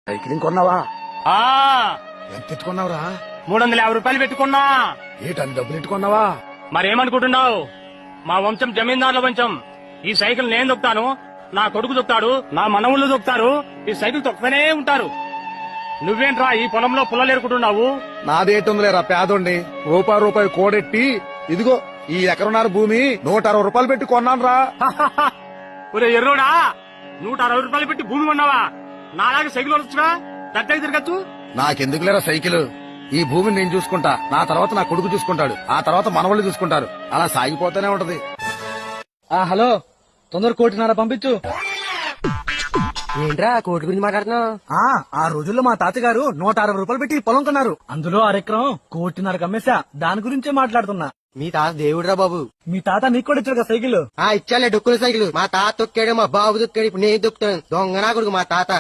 Cycle కొన్నావా? ఆ ఎంత ఎత్తుకున్నావురా? 350 రూపాయలు పెట్టుకున్నా. ఏటని డబ్బులు ఎట్టుకున్నావా? మరేమనుకుంటున్నావు? మా వంశం జమీందారుల వంశం. ఈ సైకిల్ నేను దొక్కుతాను, నా కొడుకు దొక్కుతాడు, నా మనవుళ్ళు దొక్కుతారు. ఈ సైకిల్ తొక్కుతూనే ఉంటారు. నువ్వేంట్రా ఈ పొలంలో పుల్లలేరుకుంటున్నావు? నాదేటుందిలేరా పేదోండి. రూపాయి కోడెట్టి ఇదిగో ఈ ఎకరన్నర భూమి 160 రూపాయలు పెట్టి కొన్నాను రా. ఒరే ఎర్రోడా, 160 రూపాయలు పెట్టి భూమి కొన్నావా? నాలాగే సైకిల్ వస్తుగా దత్తగా తిరగచ్చు. నాకెందుకులేరా సైకిల్? ఈ భూమిని నేను చూసుకుంటా, నా తర్వాత నా కొడుకు చూసుకుంటాడు, ఆ తర్వాత మనవాళ్ళు చూసుకుంటారు. అలా సాగిపోతూనే ఉంటది. హలో, తొందర 1.5 పంపించు. ఏంట్రా కోటి గురించి మాట్లాడుతున్నావు? ఆ రోజుల్లో మా తాతగారు 160 రూపాయలు పెట్టి పొలం కొన్నారు. అందులో అరెకరం 1.5 కమ్మేశా. దాని గురించే మాట్లాడుతున్నా. మీ తాత దేవుడురా బాబు. మీ తాత నీకు కూడా ఇచ్చాడు కదా సైకిల్? ఇచ్చాలే డొక్కుల సైకిల్. మా తాత తొక్కాడు, మా బాబు తొక్కాడు, ఇప్పుడు నేను తొక్కుతాను. దొంగ నా కొడుకు మా తాత.